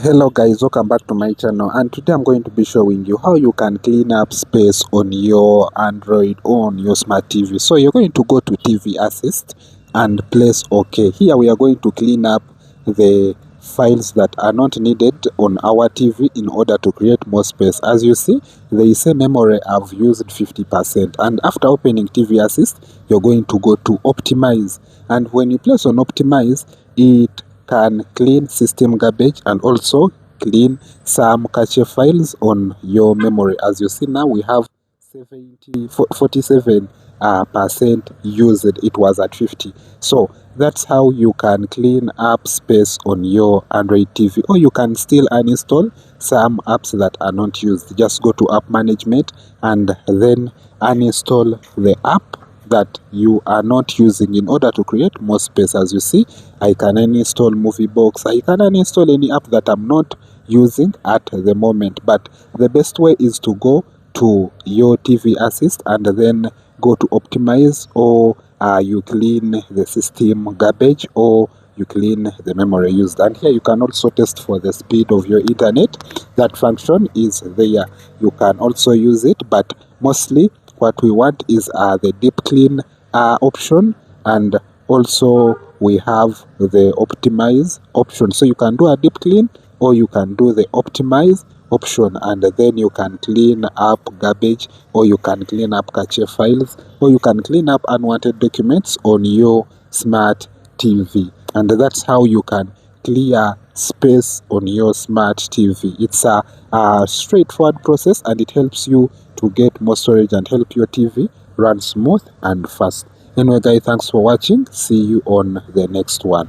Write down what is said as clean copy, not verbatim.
Hello guys, welcome back to my channel, and today I'm going to be showing you how you can clean up space on your Android on your smart TV. So you're going to go to TV Assist and place OK. Here we are going to clean up the files that are not needed on our TV in order to create more space. As you see, there is a memory I've used 50%, and after opening TV Assist you're going to go to Optimize, and when you place on Optimize, it can clean system garbage and also clean some cache files on your memory. As you see now, we have 47 percent used. It was at 50. So that's how you can clean up space on your Android TV, or you can still uninstall some apps that are not used. Just go to app management and then uninstall the app that you are not using in order to create more space. As you see, I can uninstall Movie Box. I can uninstall any app that I'm not using at the moment. But the best way is to go to your TV Assist and then go to Optimize, or you clean the system garbage, or you clean the memory used. And here you can also test for the speed of your internet. That function is there. You can also use it, but mostly what we want is the deep clean option, and also we have the optimize option. So you can do a deep clean, or you can do the optimize option, and then you can clean up garbage, or you can clean up cache files, or you can clean up unwanted documents on your smart TV. And that's how you can clear space on your smart TV. It's a straightforward process, and it helps you to get more storage and help your TV run smooth and fast. Anyway guys, thanks for watching. See you on the next one.